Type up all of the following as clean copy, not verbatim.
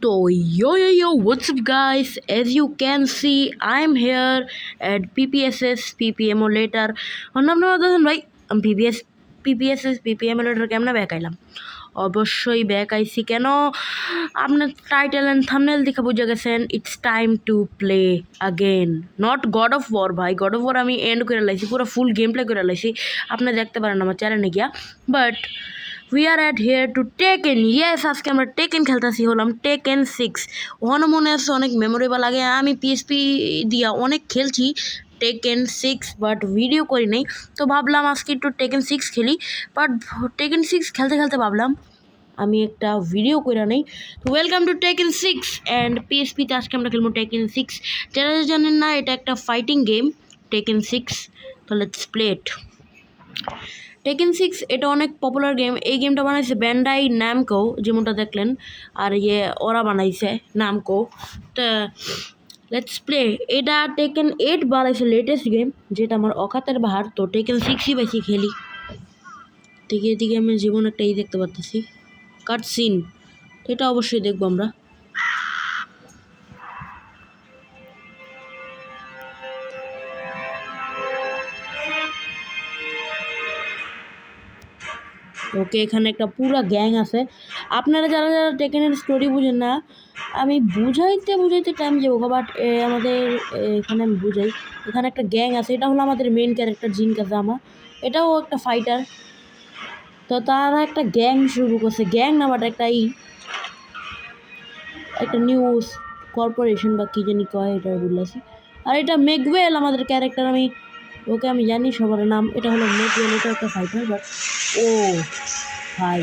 So yo, what's up guys? As you can see, I'm here at PPSS PP Emulator. নাম ভাই আমি PP Emulator কেমনে back আইলাম? অবশ্যই ব্যাক আইছি কেন আপনার টাইটেল এন্ড থাম্বনেল দেখে বুঝে গেছেন it's time to play again. Not God of War ভাই, গড অফ ওয়ার আমি এন্ড করে লাইছি, পুরো ফুল গেম প্লে করে লাইছি, আপনি দেখতে পারেন আমার চ্যানেলে গিয়া। But we are at here to Tekken. Yes, আজকে আমরা টেকেন খেলতেছি, হলাম টেকেন 6। ওখানে মনে আছে অনেক মেমোরেবল, আগে আমি পিএসপি দিয়া অনেক খেলছি টেকেন 6, বাট ভিডিও করি নাই। তো ভাবলাম আজকে একটু টেকেন 6 খেলি, বাট টেকেন 6 খেলতে খেলতে ভাবলাম আমি একটা ভিডিও করে নেই। তো ওয়েলকাম টু টেকেন 6 অ্যান্ড পিএসপিতে আজকে আমরা খেলবো টেকেন 6। যারা জানেন না, এটা একটা ফাইটিং গেম টেকেন 6। তো লেটস প্লে ইট। টেকেন 6 এটা অনেক পপুলার গেম। এই গেমটা বানাইছে ব্যান্ডাই নামকো, যেমনটা দেখলেন, আর ওরা বানাইছে নামকো। তো লেটস প্লে। এটা টেকেন 8 বানাইছে লেটেস্ট গেম, যেটা আমার অকাতের বাহার। তো টেকেন 6ই বেশি খেলি। দিকে আমি জীবন একটা দেখতে পাচ্ছি কাট সিন, এটা অবশ্যই দেখবো আমরা। ওকে, এখানে একটা পুরো গ্যাং আছে। আপনারা যারা যারা টেকেনের স্টোরি বুঝেন না, আমি বুঝাইতে টাইম যাবো, বাট আমাদের এখানে আমি বুঝাই। এখানে একটা গ্যাং আছে, এটা হলো আমাদের মেন ক্যারেক্টার জিন কাজামা, এটাও একটা ফাইটার। তো তারা একটা গ্যাং শুরু করছে, গ্যাং না বাট একটা নিউজ কর্পোরেশন বা কী জানি কয়, এটা বললাছি। আর এটা মেগওয়েল আমাদের ক্যারেক্টার, ওকে আমি জানি সবার নাম। এটা হলো মেগওয়েল, এটা একটা ফাইটার। বাট ও ভাই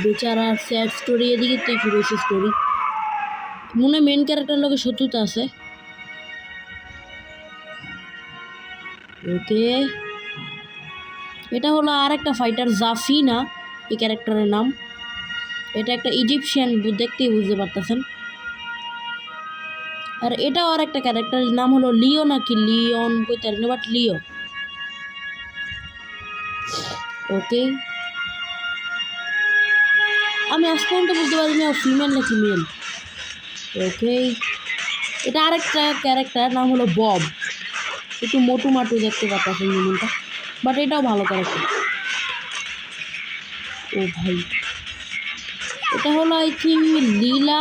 বেচারা স্যাড স্টোরি, এদিকে তুই শুরু হয়েছে স্টোরি। মনে মেন ক্যারেক্টার লোকের শত্রুতা আছে। ওকে, এটা হলো আর একটা ফাইটার জাফিনা এই ক্যারেক্টারের নাম। এটা একটা ইজিপশিয়ান, দেখতেই বুঝতে পারতেছেন। আর এটাও আর একটা ক্যারেক্টারের নাম হলো লিও, নাকি লিওন কইতে পারি না, বাট লিও। ওকে, আমি আজ পর্যন্ত বুঝতে পারি না ফিমেল নাকি মেল। ওকে, এটা আরেকটা ক্যারেক্টার, নাম হলো বব, একটু মোটু মাটু দেখতে পাচ্ছেন যেমনটা, বাট এটাও ভালো ক্যারেক্টার। ও ভাই, এটা হলো আই থিঙ্ক লীলা,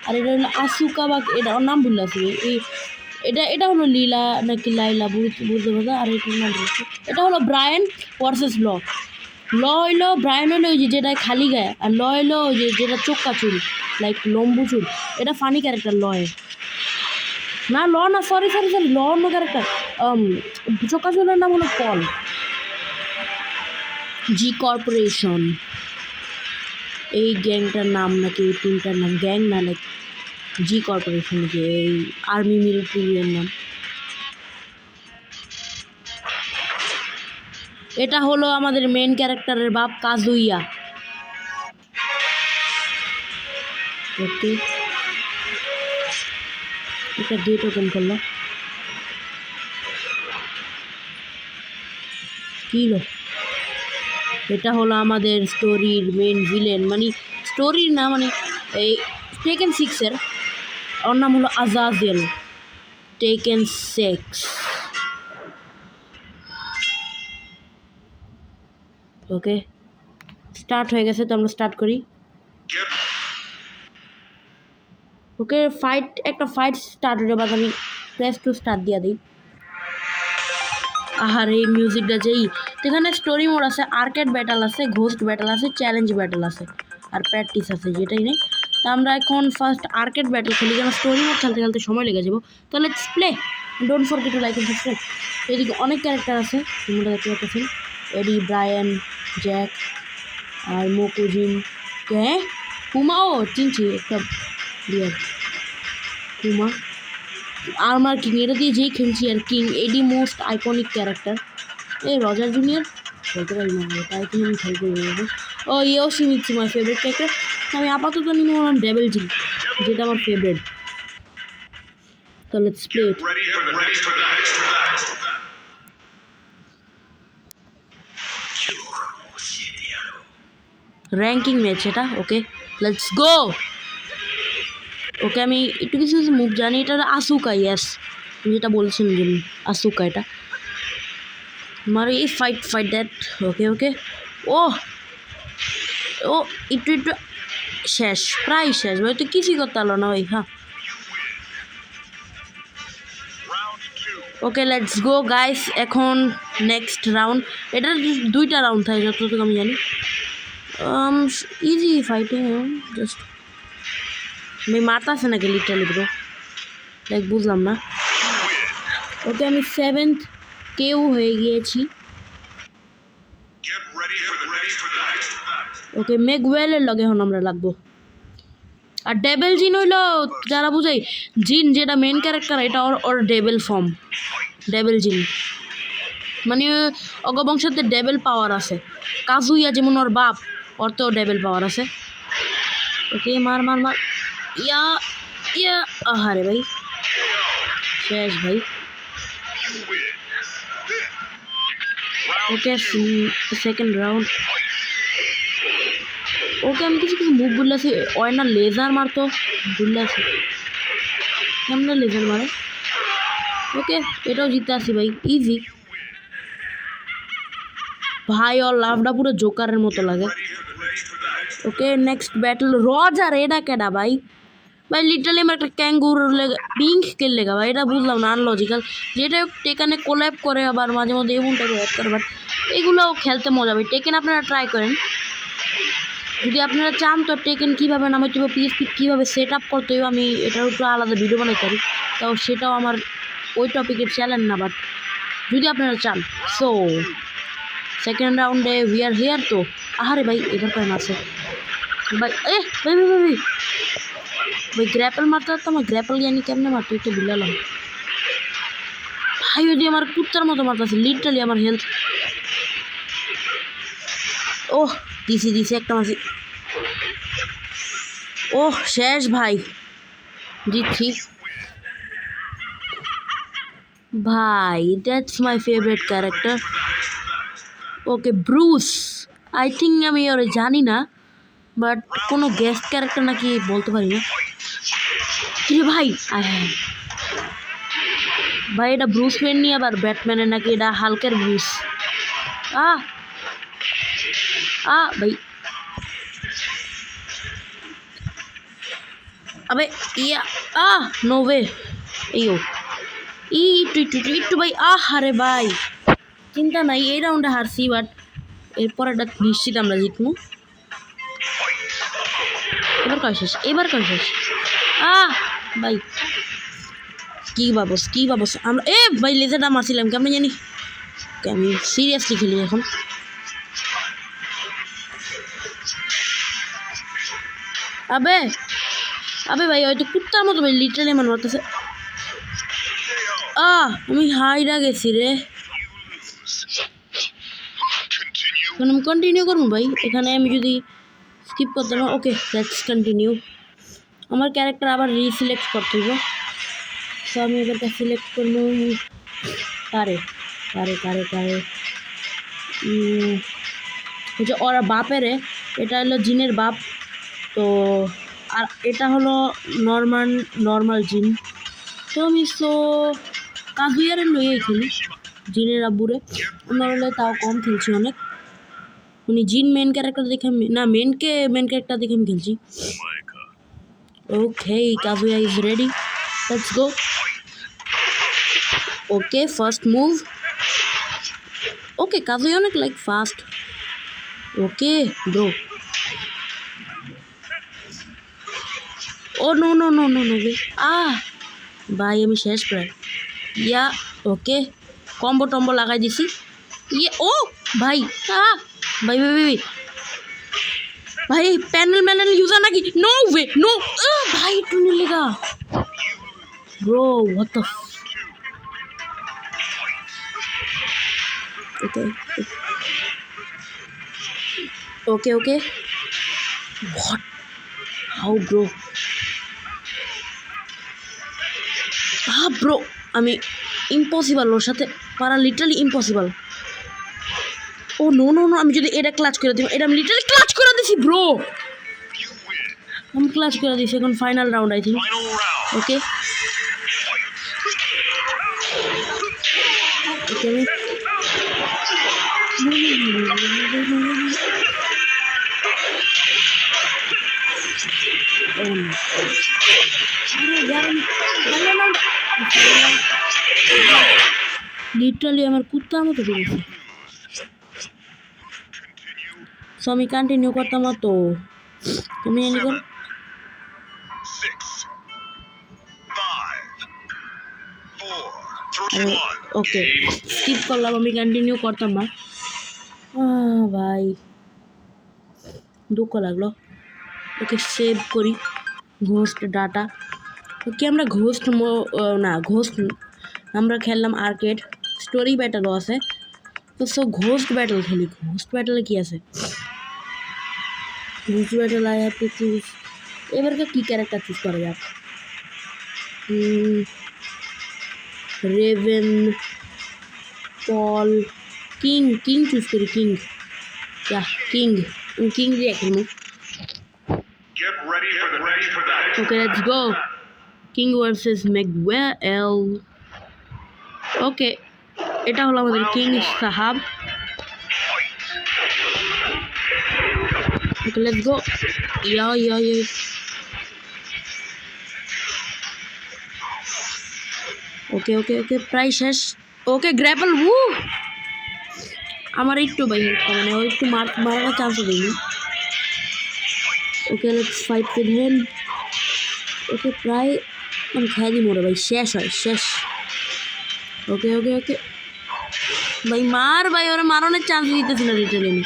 আর এটা হলো আসুকা, বা এটা ওর নাম ভুলে আছে। এটা হলো লীলা নাকি লাইলা, বুঝতে পারছো। আর এটার নাম বলছি, এটা হলো ব্রায়ান ভার্সেস ল হইলো ব্রায়ান হইলো ওই যেটা খালি গায়ে, আর ল হইলো ওই যেটা চোক্কা চুল, লাইক লম্বু চুল। এটা ফানি ক্যারেক্টার না, সরি ল অন্য ক্যারেক্টার। চোক্কা চুলের নাম হলো পল। জি কর্পোরেশন এই গ্যাংটার নাম, নাকি এই টিমটার নাম, গ্যাং না লাইক জি কর্পোরেশন, যে এই আর্মি মিলিটারির নাম। এটা হলো আমাদের মেন ক্যারেক্টারের বাপ কাজুইয়া। ওকে, এটা গেট ওপেন করলো, কি হলো? এটা হলো আমাদের স্টোরির মেন ভিলেন, মানে স্টোরির না, মানে এই টেকেন 6-এর। ওর নাম হলো আজাজেল। টেকেন 6 ওকে, স্টার্ট হয়ে গেছে। তো আমরা স্টার্ট করি। ওকে, একটা ফাইট স্টার্ট হয়ে যাবে, আমি প্রেস টু স্টার্ট দিয়ে দিই। আর এই মিউজিকটা যেই, এখানে স্টোরি মোড আছে, আর্কেড ব্যাটেল আছে, ঘোস্ট ব্যাটেল আছে, চ্যালেঞ্জ ব্যাটেল আছে, আর প্র্যাকটিস আছে, যেটাই নেই। তো আমরা এখন ফার্স্ট আর্কেড ব্যাটেল খেলি, কারণ স্টোরি মোড খেলতে খেলতে সময় লেগে যাবো। তো let's play, don't forget to like and subscribe. এদিকে অনেক ক্যারেক্টার আছে, তোমরা দেখতে পাচ্ছেন, এডি, ব্রায়ান, জ্যাক, আর মোকুজিন, হ্যাঁ কুমাও চিনছি একটা ডিয়ার কুমা, আর্মার কিং, এটা দিয়ে যেই খেলছি আর কিং, এডি মোস্ট আইকনিক ক্যারেক্টার। এই রজার জুনিয়র বলতে পারি না, তাই কিন্তু আমি খেলতে পারবো। ও ইয়োশি মিৎসু মাই ফেভারিট ক্যারেক্টার। আমি আপাতত নিয়ে নিলাম ডেভিল জিন, যেটা আমার ফেভারিট। তো let's play it. Ranking match এটা। Okay let's go. ওকে আমি একটু কিছু কিছু মুভ জানি। এটা আসুকা, ইয়েস যেটা বলছিলাম যে আসুকা এটা মারে এই ফাইট দ্যাট। ওকে ওকে ও ও একটু একটু শেষ, প্রায় শেষ ভাই, তো কিছুই করতে পারলো না ভাই। হ্যাঁ ওকে লেটস গো গাইস, এখন নেক্সট রাউন্ড। এটা 2টা রাউন্ড থাকে যতটুকু আমি জানি। ইজি ফাইটিং, জাস্ট ভাই মারতাছে নাকি লিটারালি ব্রো, লাইক বুঝলাম না। ওকে আমি 7th কেউ হয়ে গিয়েছি। ওকে মেগুয়েলের লগে এখন আমরা লাগবো। আর ডেবেল জিন হইলো যারা বুঝাই, জিন যেটা মেন ক্যারেক্টার এটা ওর ডেবেল ফর্ম। ডেবেল জিন মানে অগবংশতে ডেবেল পাওয়ার আছে। কাজুইয়া যেমন ওর বাপ, ওর তো ডেবেল পাওয়ার আছে। ওকে মার মার মার, ইয়া ইয়া, আহারে ভাই শেষ ভাই। Okay second round. ওকে আমি কিছু কিছু মুভ ভুললাছি। ওই না লেজার মারতো, ভুললাছি কেমন লেজার মারে। ওকে এটাও জিতে আসি ভাই, ইজি ভাই। ওর লাভটা পুরো জোকারের মতো লাগে। Okay next battle Roger. এটা কেডা ভাই? ভাই লিটারালি আমার একটা ক্যাঙ্গুর লেগে পিঙ্ক কেল লেগা ভাই, এটা বুঝলাম না, আনলজিক্যাল। যেটা টেকানে কোল্যাব করে আবার মাঝে মধ্যে এমন টাইপের অ্যাড করে, বাট এগুলোও খেলতে মজা ভাই। টেকেন আপনারা ট্রাই করেন যদি আপনারা চান তো। টেকেন কীভাবে নামাইতে হবে, পিএসপি কীভাবে সেট আপ করতে হবে, আমি এটার একটু আলাদা ভিডিও বানাইতে পারি, তাও সেটাও আমার ওই টপিকের চ্যালেঞ্জ না, বাট যদি আপনারা চান। সো সেকেন্ড রাউন্ডে উই আর হিয়ার। তো আহারে ভাই এবার কয়েন আছে ভাই। ভাই ভাই ভাই ভাই গ্র্যাপেল মারতে পারতাম, আমার গ্র্যাপেল জানি কেমনে মারতো একটু ভুলালাম ভাই। যদি আমার কুত্তার মতো মারতেছে লিটারালি আমার হেলথ। ওহ দিছি একটা মাসি। ওহ শেষ ভাই, জিতছি ভাই। That's my favourite character. Okay Bruce, I think আমি ওর জানি না, বাট কোনো গেস্ট ক্যারেক্টার নাকি বলতে পারি না। কিরে ভাই ভাই এটা ব্রুস ওয়েন নিয়ে আবার ব্যাটম্যানের নাকি এটা হালকের ব্রুস। ভাই আবে ইয়া নো ওয়ে। এইও একটু ভাই। হারে ভাই চিন্তা নাই, এই রাউন্ডে হারছি, বাট এরপর এটা নিশ্চিত আমরা জিতবো। এবার কয় শেষ ভাই। কি ভাবস আমরা ভাই লেজারটা মারছিলাম কেমন জানি। আমি সিরিয়াসলি খেলি এখন। আবে ভাই হয়তো কুত্তার মতো ভাই লিটারালি আমার মারতেছে। আমি হাইরা গেছি রে। আমি কন্টিনিউ করবো ভাই, এখানে আমি যদি স্কিপ করতে না। Okay let's continue. আমার ক্যারেক্টার আবার রিসিলেক্ট করতে হবে, তো আমি এবারটা সিলেক্ট করবো। কারে হচ্ছে ওরা বাপেরে, এটা হলো জিনের বাপ। তো আর এটা হলো নর্মাল জিন। তো আমি কাজুয়ারের লইয়াই খেলি জিনের আব্বুরে। আমার হলে তাও কম খেলছি অনেক। উনি জিন মেন ক্যারেক্টার দেখে না, মেন ক্যারেক্টার দেখে আমি খেলছি। Okay Kazuya is ready, let's go. Okay first move. Okay Kazuya অনেক like fast. Okay bro. Oh no ভাই আমি শেষ প্রায়। ইয়া ওকে কম্বো টম্বো লাগাই দিছি। ও ভাই ভাই ভাই প্যানেল ইউজার নাকি? নো ওয়ে নো ভাই টুনি লেগা bro what the okay what how bro. Bro আমি ইম্পসিবল ওর সাথে পারা, লিটারালি ইম্পসিবল। ও নো নো নো, আমি যদি এটা ক্লাচ করে দিই, এটা আমি লিটারালি ক্লাচ করে দিছি ব্রো, আমি ক্লাচ করে দিছি। এখন ফাইনাল রাউন্ড আই থিঙ্ক। ওকে ওকে আমি লিটারালি আমার কুত্তার মতো দিয়েছে। সো আমি কন্টিনিউ করতাম না, তো তুমি জানি কর। ওকে স্কিপ করলাম, আমি কন্টিনিউ করতাম না ভাই, দুঃখ লাগলো। ওকে সেভ করি ঘোস্ট ডাটা। ওকে আমরা ঘোস্ট না ঘোস্ট আমরা খেললাম আর্কেড, স্টোরি ব্যাটেলও আছে, তো সো ঘোস্ট ব্যাটেল খেলি। ঘোস্ট ব্যাটেলে কি আছে? Ghost battle I have to choose. এবারকে কী ক্যারেক্টার চুজ করা যাক? রেভেন, পল, কিং চুজ করি। কিং দিয়ে খেলবো। Okay let's go, King versus Mackwell. Okay এটা হলো আমাদের কিং সাহাব। ওকে লেটস গো। ইয়া ওকে ওকে ওকে প্রায় শেষ। ওকে গ্র্যাপল, আমার একটু ভাই মানে ও একটু মারার চান্সও দিইনি। Okay let's fight with him. Okay প্রায় আমি খেয়ে দিই মোরে ভাই, শেষ। ওকে ভাই মার ভাই, ওরা মারানোর চান্স দিতেছি না লিটারালি আমি।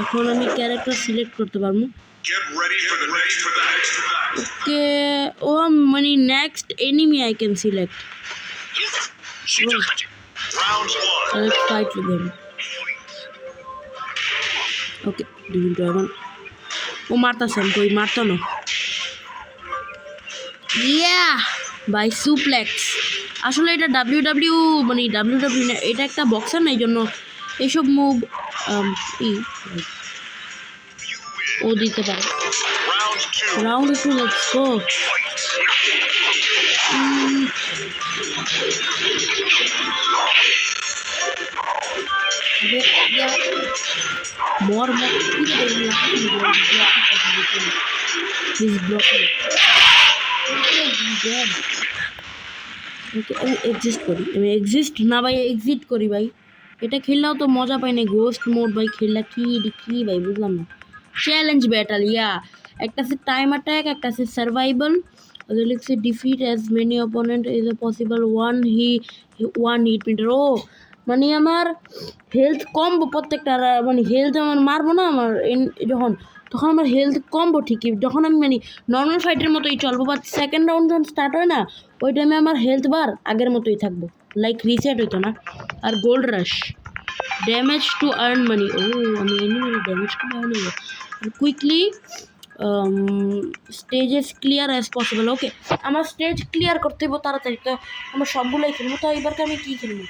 এখন আমি ক্যারেক্টার সিলেক্ট করতে পারবো। ওকে ও মানে next enemy I can select. Let's fight with him. Okay এখন ও মারতাছে, আমি কই মারতো না। By suplex. আসলে এটা ডাব্লিউ মানে ডাব্লিউ না, এটা একটা বক্সার না, এই জন্য এইসব মুভ ও দিতে পারে। Round 2 let's go. more he's blocking. ওকে আমি এক্সিস্ট না ভাই, এক্সিট করি ভাই। এটা খেললেও তো মজা পাই না, গোস্ট মোড ভাই খেললা কি ভাই বুঝলাম না। চ্যালেঞ্জ ব্যাটাল, একটা আছে টাইম অ্যাটাক, একটা আছে সার্ভাইভাল। ওদের লিখছে defeat as many opponent is a possible one hit meter. ও মানে আমার হেলথ কমবো প্রত্যেকটা, মানে হেলথ আমার মারবো না আমার তখন আমার হেলথ কমবো ঠিকই, যখন আমি মানে নর্মাল ফাইটের মতোই চলবো, বাট সেকেন্ড রাউন্ড যখন স্টার্ট হয় না, ওই টাইমে আমার হেলথ বার আগের মতোই থাকবো, লাইক রিসেট হইতো না। আর gold rush, damage to earn money. আমি enemy damage to earn quickly stages clear as possible. Okay আমার স্টেজ ক্লিয়ার করতে হইব তাড়াতাড়ি, তো আমার সবগুলোই খেলবো। তো এবারকে আমি কী খেলবো?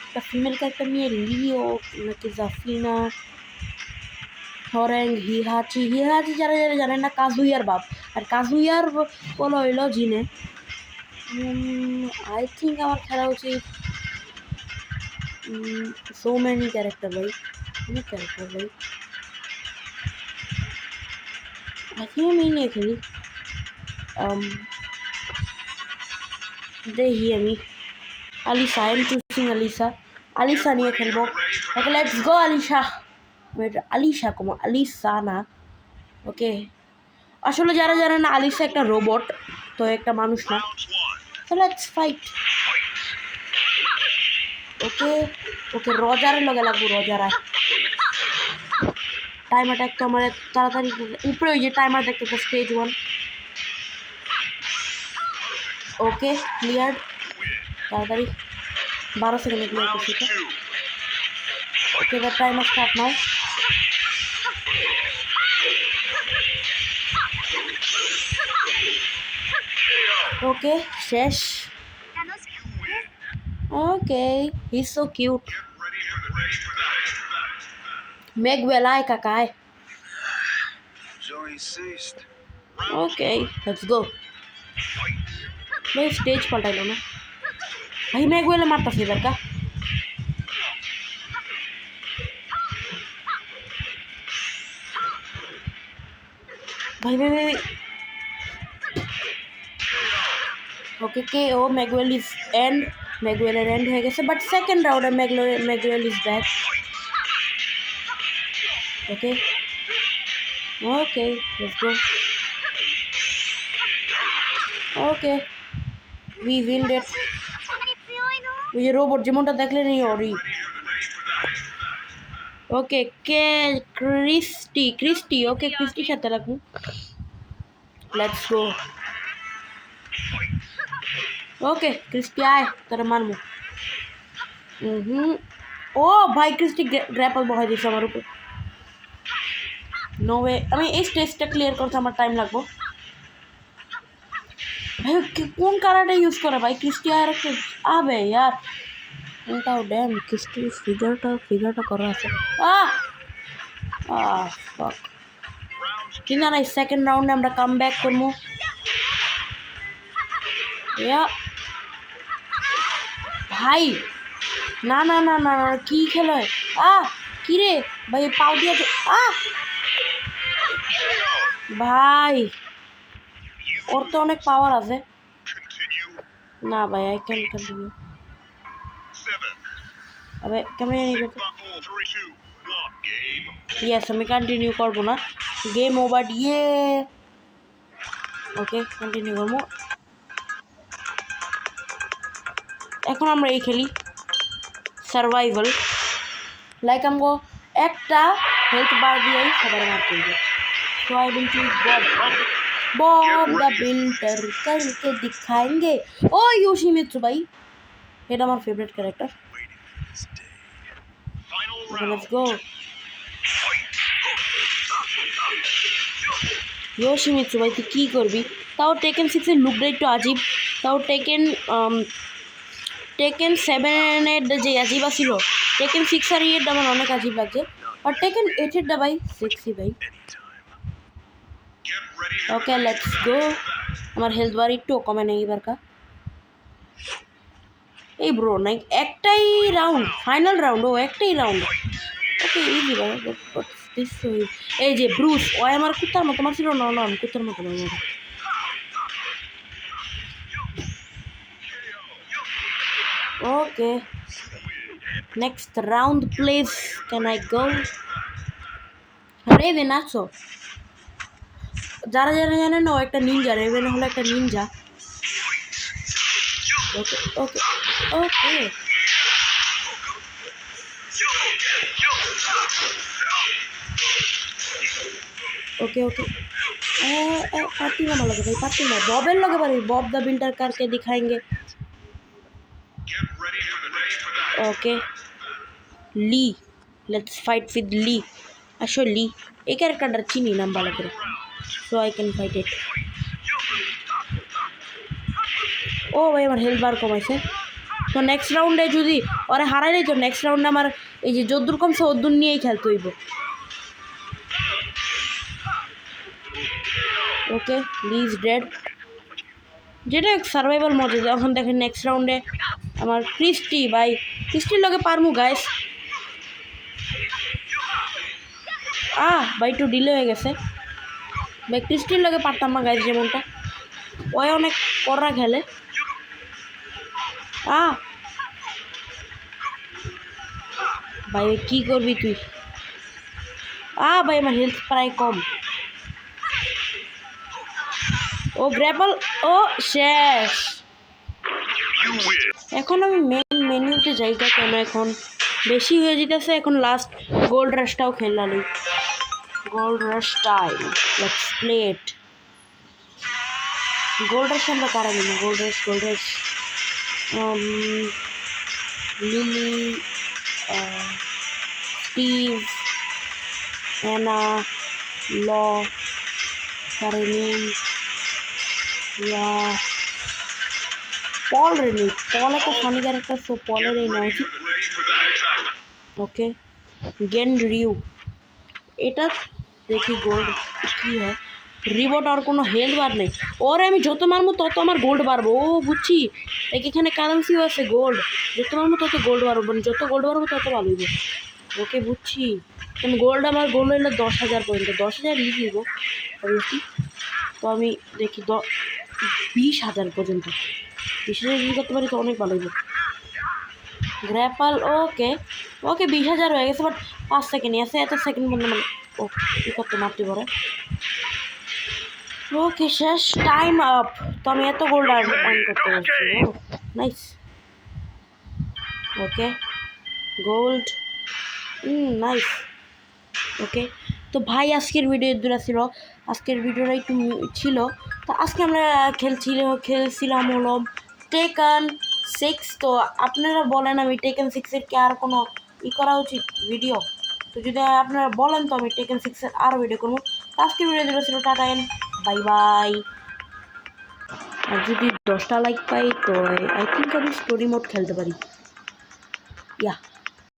একটা ফিমেল ক্যারেক্টার নিয়ে লিও নাকি জাফরিনা, হরেং, হিহাচি যারা জানেন না, কাজুইয়ার বাপ। আর কাজুইয়ার বলা হইলো জিনে। আই থিঙ্ক আমার খেলা উচিত সো মেনি ক্যারেক্টার ভাই, অনেক ক্যারেক্টার ভাই। আই থিঙ্ক আমি নিয়ে খেলি, দেখি আমি Alisha, I am choosing Alisha নিয়ে খেলবো। ওকে লেটস গো আলিশা কমো আলিশা না। ওকে আসলে যারা জানে না, আলিশা একটা রোবট, তো একটা মানুষ না। তো লেটস ফাইট। ওকে রজারের লগে লাগবো, রজার আয়। টাইম অ্যাটাক তো আমার তাড়াতাড়ি উপরে, ওই যে টাইমার দেখতে স্টেজ 1। ওকে ক্লিয়ার, তাড়াতাড়ি 12 সেকেন্ডে ক্লিয়ার করছি তো। ওকে এবার টাইমার স্টার্ট নাও। ওকে শেষ। Okay, he's so cute. Megwell, aye, kakai. So insist. Okay, let's go. भाई स्टेज पलटाइलो ना भाई मैगवेल मारता फेवर का भाई भाई ओके के oh Magwell is end Magwell end हो गए बट सेकंड राउंड है Magwell is back okay okay let's go okay we win that ये रोबोट যেমনটা দেখলে নেই অরি ओके के क्रिस्टी ओके क्रिस्टी সাথে রাখুন लेट्स गो ओके क्रिस्टी आए तेरा मारमु ओ भाई क्रिस्टी ग्रैपल बहुत दिस আমার উপর नो वे আমি এই স্টেজটা ক্লিয়ার করতে আমার টাইম লাগবে ভাই কোন কারাটা ইউজ করে ভাই ক্রিস্টি আর আবে यार उनका डैम क्रिस्टी फिगरটা করা আছে fuck কিনা না সেকেন্ড রাউন্ডে আমরা কাম ব্যাক করব ইয়া ভাই না না না না কি খেলা কি রে ভাই পাও দিয়ে ভাই ওর তো অনেক পাওয়ার আছে না ভাই আই ক্যান কন্টিনিউ अबे কেমন नहीं करते यस আমি কন্টিনিউ করব না গেম ওভার ইয়ে ওকে কন্টিনিউ করব এখন আমরা এই খেলি সার্ভাইভাল লাইক আমগো একটা হেলথ বার দিয়ে সবার মারতে হবে so I will choose Bob the builder करके दिखाएंगे ओ योशिमित्सु भाई এটা আমার favourite character let's go Yoshimitsu भाई তুই কি করবি তাও টেকেন 6 এর লুকটা একটু আজীব তাও টেকেন 7 এর যে আজীব ছিল টেকেন 6 আর এর আমার অনেক আজীব লাগছে আর টেকেন 8 এর ভাই সেক্সি ভাই ওকে লেটস গো আমার হেলথ বার একটু কমে নেই এবার কা এই ব্রো নাই একটাই রাউন্ড ফাইনাল রাউন্ড ও একটাই রাউন্ড ওকে ইজি ভাই বাট দিস এই যে ব্রুস ও আমার কুত্তার মতো মারছিল না না আমি কুত্তার মতো মারব okay next round please can I go Raven আছো যারা যারা জানেন ও একটা নিনজা রেভেন হলো একটা নিনজা ওকে ওকে ওকে ओके ओके पार्टी में लगे भाई पार्टी में बॉबेल लगे भाई बॉब द बिल्डर करके दिखाएंगे okay Lee let's fight with Lee अशो ली एक कैरेक्टर चिनी नाम लग रहा so I can fight it oh भाई আমার হেলথ বার কমাইছে তো নেক্সট রাউন্ডে যদি ওরে হারাইলে তো নেক্সট রাউন্ডে আমার এই যে যদ্দুর কমছে ওদ্দুর নিয়েই খেলতে হইব ওকে প্লিজ ডেড যেটা এক সার্ভাইভাল মোড যখন দেখেন নেক্সট রাউন্ডে আমার ক্রিস্টি ভাই ক্রিস্টির লগে পারমু গাইস ভাই একটু ডিলে হয়ে গেছে ভাই ক্রিস্টির লগে পারতাম না গাইস যেমনটা ওই অনেক কড়া খেলে ভাই কি করবি তুই ভাই আমার হেলথ প্রায় কম ও গ্র্যাপল ও শেষ এখন আমি মেন মেনুতে যাইটা কেন এখন বেশি হয়ে যেতেছে এখন লাস্ট গোল্ড রাশটাও খেললাম gold rush time let's play it gold rush আমরা কারা নিব gold rush Lili Steve Anna Law কারেনিন या পল রেনি, পল একটা ফানি ক্যারেক্টার, সো পলের এই নেওয়া উচিত। ওকে, গেন রিউ, এটা দেখি গোল্ড কী হয়। রিবোট আর কোনো হেলথ বার নেই, ওরে আমি যত মারবো তত আমার গোল্ড বাড়বো। ও বুঝছি, এখানে কারেন্সিও আছে গোল্ড, যত মারবো তত গোল্ড বাড়বো, মানে যত গোল্ড বাড়বো তত ভালো হইব। ওকে বুঝছি, কারণ গোল্ড আমার গোল্ড হইলে 10,000 পর্যন্ত, 10,000 লিখে দিব অবশ্যই। তো আমি দেখি 20,000 পর্যন্ত, 20,000 যদি করতে পারি তো অনেক ভালো হইব। গ্র্যাপাল, ওকে ওকে 20,000 হয়ে গেছে, বাট 5 সেকেন্ডই আছে, এত সেকেন্ড বন্ধ মানে ও কী করতে মারতে পারে। ওকে শেষ, টাইম আপ। তো আমি এত গোল্ড আর্ন করতে পারছি, ও নাইস। ওকে গোল্ড, নাইস। ওকে, তো ভাই আজকের ভিডিও দূরা ছিল, আজকের ভিডিওটা একটু ছিল। তো আজকে আমরা খেলছিলাম হলো টেকেন 6। তো আপনারা বলেন আমি টেকেন 6-এর কি আর কোনো করা উচিত ভিডিও? তো যদি আপনারা বলেন তো আমি টেকেন 6-এর আরও ভিডিও করবো। তো আজকের ভিডিও দূরা ছিল, টাটা এন্ড বাই বাই। আর যদি 10টা লাইক পাই তো আই থিঙ্ক আমি স্টোরি মোড খেলতে পারি। ইয়া।